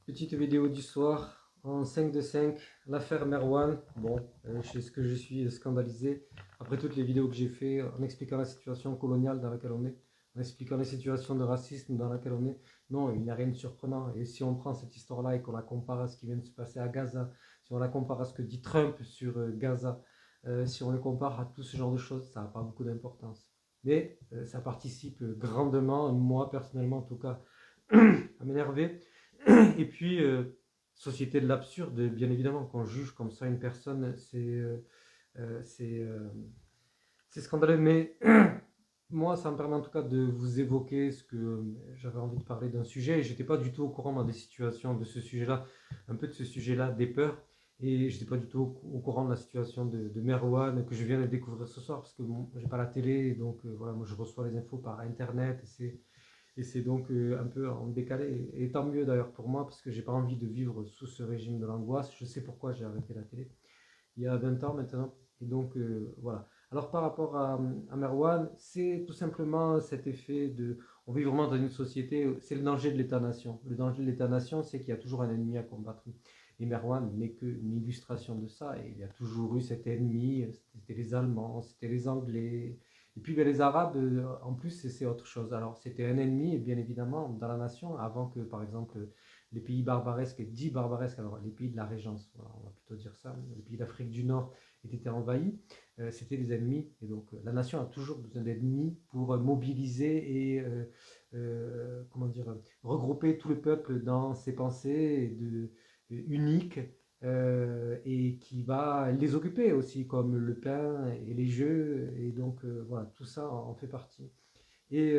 Petite vidéo du soir en 5 de 5, l'affaire Merwan. Bon, ce que je suis scandalisé après toutes les vidéos que j'ai fait en expliquant la situation coloniale dans laquelle on est, en expliquant les situations de racisme dans laquelle on est. Non, il n'y a rien de surprenant. Et si on prend cette histoire-là et qu'on la compare à ce qui vient de se passer à Gaza, si on la compare à ce que dit Trump sur Gaza, si on le compare à tout ce genre de choses, ça n'a pas beaucoup d'importance. Mais ça participe grandement, moi personnellement en tout cas, à m'énerver. Et puis, société de l'absurde, bien évidemment, qu'on juge comme ça une personne, euh, c'est euh, c'est scandaleux. Mais moi, ça me permet en tout cas de vous évoquer ce que j'avais envie de parler d'un sujet. Et j'étais pas du tout au courant dans des situations de ce sujet-là, un peu de ce sujet-là, des peurs. Et j'étais pas du tout au courant de la situation de Merwan que je viens de découvrir ce soir parce que bon, j'ai pas la télé, donc voilà, moi je reçois les infos par internet. Et c'est donc un peu en décalé. Et tant mieux d'ailleurs pour moi, parce que j'ai pas envie de vivre sous ce régime de l'angoisse. Je sais pourquoi j'ai arrêté la télé il y a 20 ans maintenant. Et donc voilà. Alors par rapport à Merwan, c'est tout simplement cet effet de... On vit vraiment dans une société, c'est le danger de l'État-nation. Le danger de l'État-nation, c'est qu'il y a toujours un ennemi à combattre. Et Merwan n'est qu'une illustration de ça. Et il y a toujours eu cet ennemi, c'était les Allemands, c'était les Anglais. Et puis ben, les Arabes, en plus, c'est autre chose. Alors c'était un ennemi, bien évidemment, dans la nation, avant que, par exemple, les pays barbaresques, dits barbaresques, alors les pays de la Régence, voilà, on va plutôt dire ça, les pays d'Afrique du Nord aient été envahis, c'était des ennemis. Et donc la nation a toujours besoin d'ennemis pour mobiliser et comment dire, regrouper tout le peuple dans ses pensées uniques et qui va les occuper aussi, comme le pain et les jeux. Et donc voilà, tout ça en fait partie. Et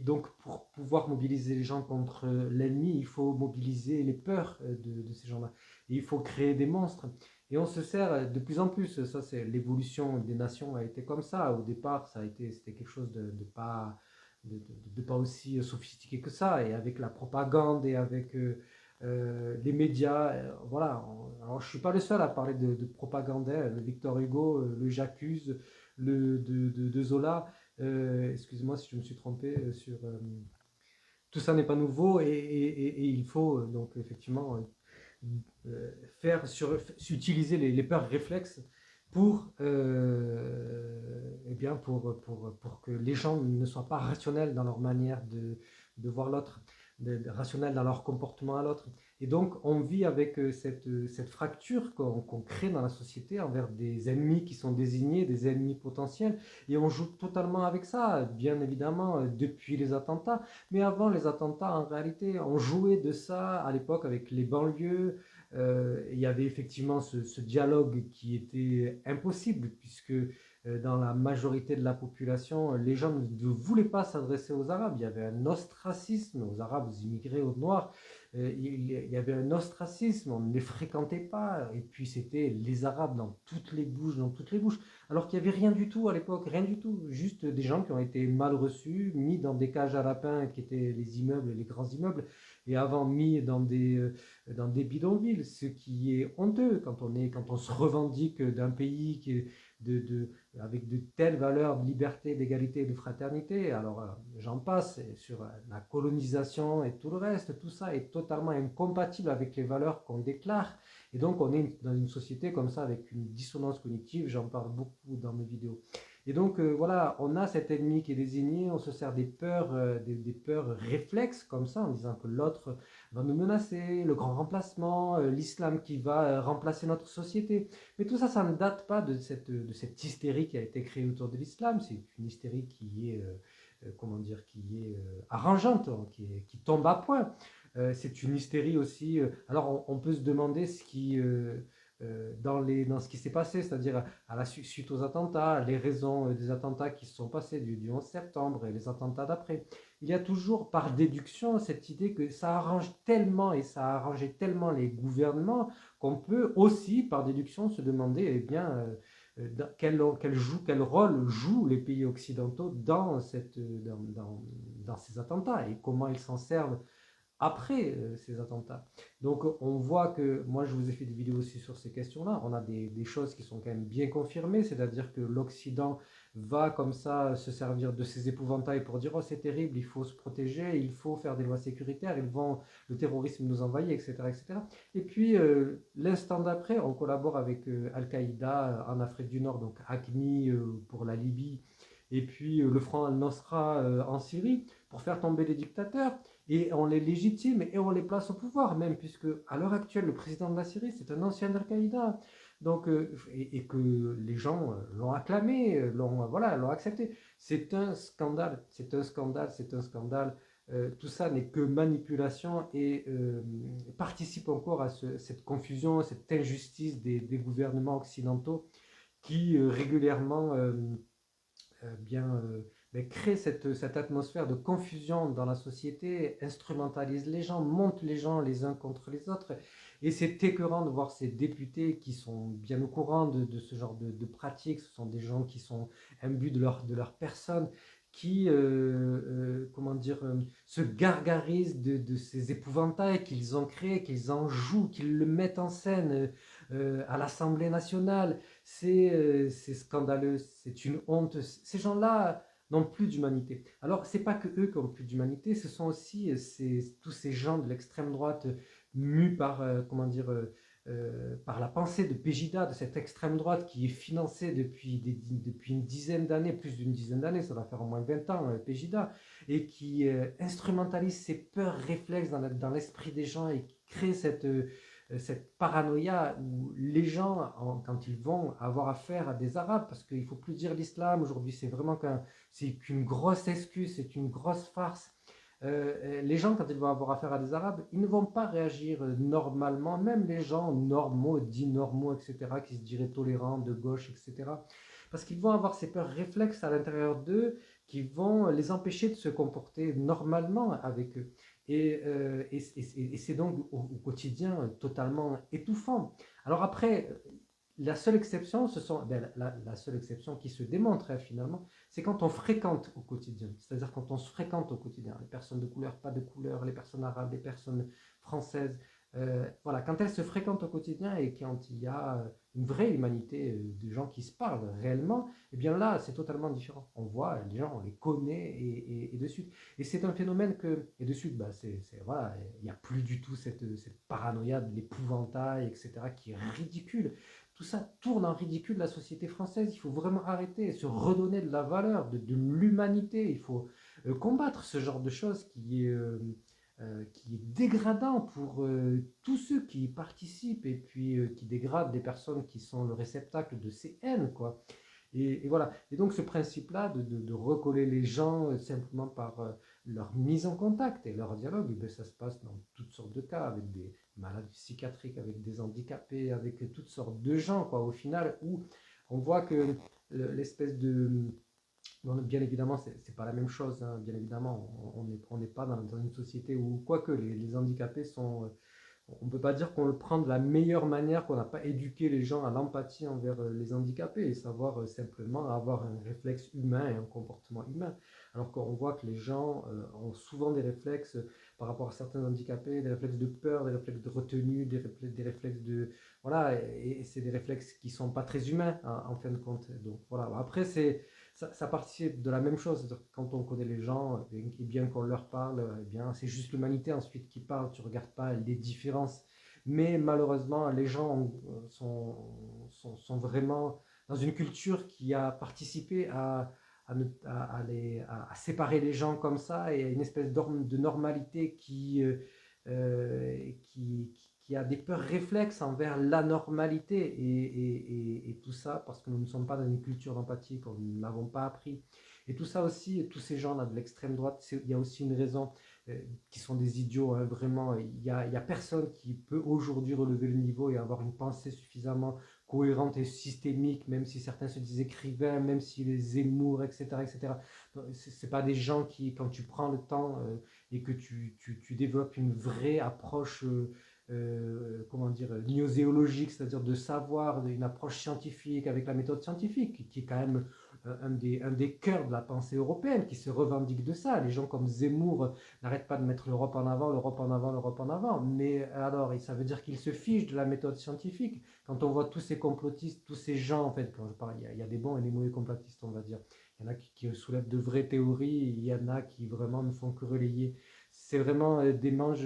donc, pour pouvoir mobiliser les gens contre l'ennemi, il faut mobiliser les peurs de ces gens-là. Et il faut créer des monstres. Et on se sert de plus en plus. Ça, c'est l'évolution des nations a été comme ça. Au départ, c'était quelque chose de pas aussi sophistiqué que ça. Et avec la propagande et avec les médias, voilà. Alors, je suis pas le seul à parler de propagande, hein. Le Victor Hugo, le J'accuse, de Zola. Excusez-moi si je me suis trompé sur... tout ça n'est pas nouveau et il faut donc effectivement faire utiliser les peurs réflexes pour, eh bien pour que les gens ne soient pas rationnels dans leur manière de voir l'autre, rationnels dans leur comportement à l'autre. Et donc, on vit avec cette fracture qu'on crée dans la société envers des ennemis qui sont désignés, des ennemis potentiels, et on joue totalement avec ça, bien évidemment, depuis les attentats. Mais avant les attentats, en réalité, on jouait de ça à l'époque avec les banlieues. Il y avait effectivement ce dialogue qui était impossible, puisque dans la majorité de la population, les gens ne voulaient pas s'adresser aux Arabes. Il y avait un ostracisme aux Arabes, aux immigrés, aux Noirs. Il y avait un ostracisme, on ne les fréquentait pas. Et puis c'était les Arabes dans toutes les bouches, dans toutes les bouches. Alors qu'il n'y avait rien du tout à l'époque, rien du tout. Juste des gens qui ont été mal reçus, mis dans des cages à lapins qui étaient les immeubles, les grands immeubles, et avant mis dans des bidonvilles, ce qui est honteux quand on se revendique d'un pays qui est avec de telles valeurs de liberté, d'égalité et de fraternité. Alors j'en passe sur la colonisation et tout le reste, tout ça est totalement incompatible avec les valeurs qu'on déclare. Et donc on est dans une société comme ça avec une dissonance cognitive, j'en parle beaucoup dans mes vidéos. Et donc voilà, on a cet ennemi qui est désigné, on se sert des peurs, des peurs réflexes comme ça, en disant que l'autre va nous menacer, le grand remplacement, l'islam qui va remplacer notre société. Mais tout ça, ça ne date pas de cette hystérie qui a été créée autour de l'islam. C'est une hystérie qui est, comment dire, qui est arrangeante, hein, qui tombe à point. C'est une hystérie aussi. Alors, on peut se demander ce qui, dans ce qui s'est passé, c'est-à-dire à la suite aux attentats, les raisons des attentats qui se sont passés du 11 septembre et les attentats d'après. Il y a toujours par déduction cette idée que ça arrange tellement et ça a arrangé tellement les gouvernements qu'on peut aussi par déduction se demander eh bien, quel rôle jouent les pays occidentaux dans ces attentats et comment ils s'en servent après ces attentats. Donc on voit que, moi je vous ai fait des vidéos aussi sur ces questions-là, on a des choses qui sont quand même bien confirmées, c'est-à-dire que l'Occident va comme ça se servir de ces épouvantails pour dire oh c'est terrible, il faut se protéger, il faut faire des lois sécuritaires, le terrorisme nous envahit, etc. etc. Et puis l'instant d'après, on collabore avec Al-Qaïda en Afrique du Nord, donc AQMI pour la Libye, et puis le Front al-Nosra en Syrie, pour faire tomber les dictateurs. Et on les légitime et on les place au pouvoir même, puisque à l'heure actuelle, le président de la Syrie, c'est un ancien d'Al-Qaïda. Donc, et que les gens l'ont acclamé, l'ont accepté. C'est un scandale, c'est un scandale, c'est un scandale. Tout ça n'est que manipulation et participe encore à cette confusion, cette injustice des gouvernements occidentaux qui régulièrement bien crée cette atmosphère de confusion dans la société, instrumentalise les gens, monte les gens les uns contre les autres. Et c'est écœurant de voir ces députés qui sont bien au courant de ce genre de pratiques. Ce sont des gens qui sont imbus de leur personne, qui comment dire, se gargarisent de ces épouvantails qu'ils ont créés, qu'ils en jouent, qu'ils le mettent en scène à l'Assemblée nationale. C'est scandaleux, c'est une honte. Ces gens-là n'ont plus d'humanité. Alors, c'est pas que eux qui ont plus d'humanité, ce sont aussi tous ces gens de l'extrême droite mus par, par la pensée de Pégida, de cette extrême droite qui est financée depuis une dizaine d'années, plus d'une dizaine d'années, ça va faire au moins 20 ans, Pégida, et qui instrumentalise ces peurs réflexes dans l'esprit des gens et qui crée cette paranoïa où les gens, quand ils vont avoir affaire à des Arabes, parce qu'il ne faut plus dire l'islam aujourd'hui, c'est qu'une grosse excuse, c'est une grosse farce. Les gens, quand ils vont avoir affaire à des Arabes, ils ne vont pas réagir normalement, même les gens normaux, dits normaux, etc., qui se diraient tolérants, de gauche, etc., parce qu'ils vont avoir ces peurs réflexes à l'intérieur d'eux qui vont les empêcher de se comporter normalement avec eux. Et c'est donc au quotidien totalement étouffant. Alors après, la seule exception, la seule exception qui se démontre finalement, c'est quand on fréquente au quotidien. C'est-à-dire quand on se fréquente au quotidien. Les personnes de couleur, pas de couleur, les personnes arabes, les personnes françaises. Voilà, quand elles se fréquentent au quotidien et quand il y a une vraie humanité de gens qui se parlent réellement, eh bien là, c'est totalement différent. On voit les gens, on les connaît et de suite. Et c'est un phénomène que, et de suite, voilà, il n'y a plus du tout cette paranoïa de l'épouvantail, etc., qui est ridicule. Tout ça tourne en ridicule la société française. Il faut vraiment arrêter, se redonner de la valeur, de l'humanité. Il faut combattre ce genre de choses qui est dégradant pour tous ceux qui y participent et puis qui dégradent des personnes qui sont le réceptacle de ces haines, quoi. Et voilà. Et donc ce principe-là de recoller les gens simplement par leur mise en contact et leur dialogue, eh bien, ça se passe dans toutes sortes de cas, avec des malades psychiatriques, avec des handicapés, avec toutes sortes de gens, quoi, au final, où on voit que l'espèce de... Bon, bien évidemment, c'est pas la même chose, hein, bien évidemment, on n'est pas dans une société où, quoique les handicapés sont on ne peut pas dire qu'on le prend de la meilleure manière, qu'on n'a pas éduqué les gens à l'empathie envers les handicapés et savoir simplement avoir un réflexe humain et un comportement humain. Alors qu'on voit que les gens ont souvent des réflexes par rapport à certains handicapés, des réflexes de peur, des réflexes de retenue, des réflexes de... Voilà, et c'est des réflexes qui ne sont pas très humains en fin de compte. Donc voilà, après ça participe de la même chose. Quand on connaît les gens et bien qu'on leur parle, eh bien c'est juste l'humanité ensuite qui parle. Tu regardes pas les différences. Mais malheureusement, les gens sont vraiment dans une culture qui a participé à séparer les gens comme ça et à une espèce de normalité qui a des peurs réflexes envers l'anormalité et tout ça parce que nous ne sommes pas dans une culture d'empathie, qu'on ne l'avons pas appris. Et tout ça aussi, tous ces gens-là de l'extrême droite, il y a aussi une raison qui sont des idiots, hein, vraiment. Il y a personne qui peut aujourd'hui relever le niveau et avoir une pensée suffisamment cohérente et systémique, même si certains se disent écrivains, même si les Zemmour, etc., etc. C'est pas des gens qui, quand tu prends le temps et que tu développes une vraie approche comment dire, gnoséologique, c'est-à-dire de savoir, une approche scientifique avec la méthode scientifique, qui est quand même un des cœurs de la pensée européenne, qui se revendique de ça. Les gens comme Zemmour n'arrêtent pas de mettre l'Europe en avant, l'Europe en avant, l'Europe en avant. Mais alors, ça veut dire qu'ils se fichent de la méthode scientifique. Quand on voit tous ces complotistes, tous ces gens, en fait, quand je parle, il y a des bons et des mauvais complotistes, on va dire. Il y en a qui soulèvent de vraies théories, il y en a qui vraiment ne font que relayer. C'est vraiment des manches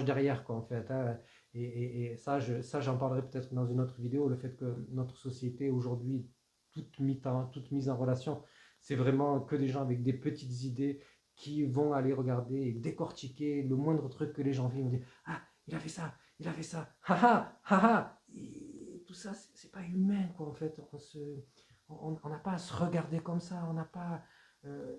derrière, quoi, en fait. Hein. Et ça, j'en parlerai peut-être dans une autre vidéo, le fait que notre société aujourd'hui, toute mise en relation, c'est vraiment que des gens avec des petites idées qui vont aller regarder et décortiquer le moindre truc que les gens vivent. On dit, ah, il a fait ça, il a fait ça, haha, haha. Et tout ça, c'est pas humain, quoi, en fait. On n'a pas à se regarder comme ça, on n'a pas. euh,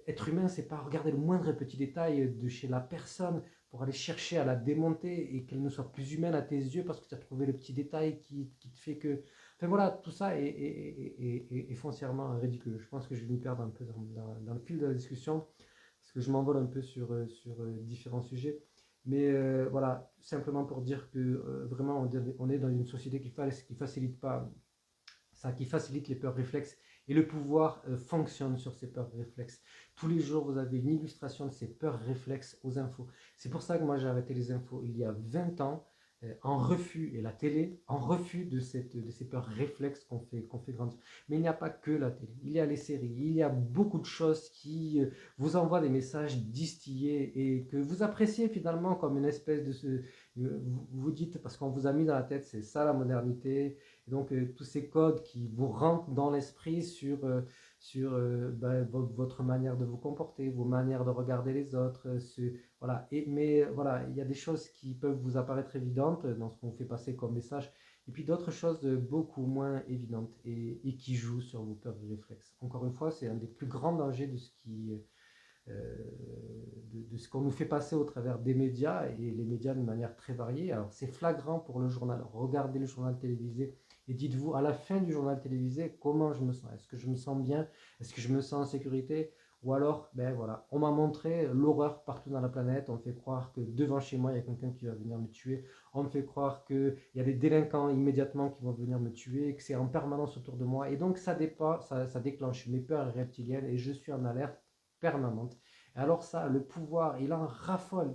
Être humain, c'est pas regarder le moindre petit détail de chez la personne pour aller chercher à la démonter et qu'elle ne soit plus humaine à tes yeux parce que tu as trouvé le petit détail qui te fait que. Enfin voilà, tout ça est foncièrement ridicule. Je pense que je vais m'y perdre un peu dans le fil de la discussion parce que je m'envole un peu sur différents sujets. Mais voilà, simplement pour dire que vraiment on est dans une société qui facilite pas ça, qui facilite les peurs réflexes. Et le pouvoir fonctionne sur ces peurs réflexes. Tous les jours, vous avez une illustration de ces peurs réflexes aux infos. C'est pour ça que moi, j'ai arrêté les infos il y a 20 ans, en refus, et la télé, en refus de ces peurs réflexes qu'on fait grandir. Mais il n'y a pas que la télé. Il y a les séries, il y a beaucoup de choses qui vous envoient des messages distillés et que vous appréciez finalement comme une espèce de... vous vous dites, parce qu'on vous a mis dans la tête, c'est ça la modernité, et donc, tous ces codes qui vous rentrent dans l'esprit sur votre manière de vous comporter, vos manières de regarder les autres. Voilà. Mais voilà, il y a des choses qui peuvent vous apparaître évidentes dans ce qu'on fait passer comme message, et puis d'autres choses beaucoup moins évidentes et qui jouent sur vos peurs et réflexes. Encore une fois, c'est un des plus grands dangers euh, de ce qu'on nous fait passer au travers des médias, et les médias de manière très variée. Alors c'est flagrant pour le journal. Regardez le journal télévisé et dites-vous à la fin du journal télévisé comment je me sens. Est-ce que je me sens bien? Est-ce que je me sens en sécurité? Ou alors, ben voilà, on m'a montré l'horreur partout dans la planète. On me fait croire que devant chez moi, il y a quelqu'un qui va venir me tuer. On me fait croire qu'il y a des délinquants immédiatement qui vont venir me tuer, que c'est en permanence autour de moi. Et donc, ça déclenche mes peurs reptiliennes et je suis en alerte permanente. Alors ça, le pouvoir, il en raffole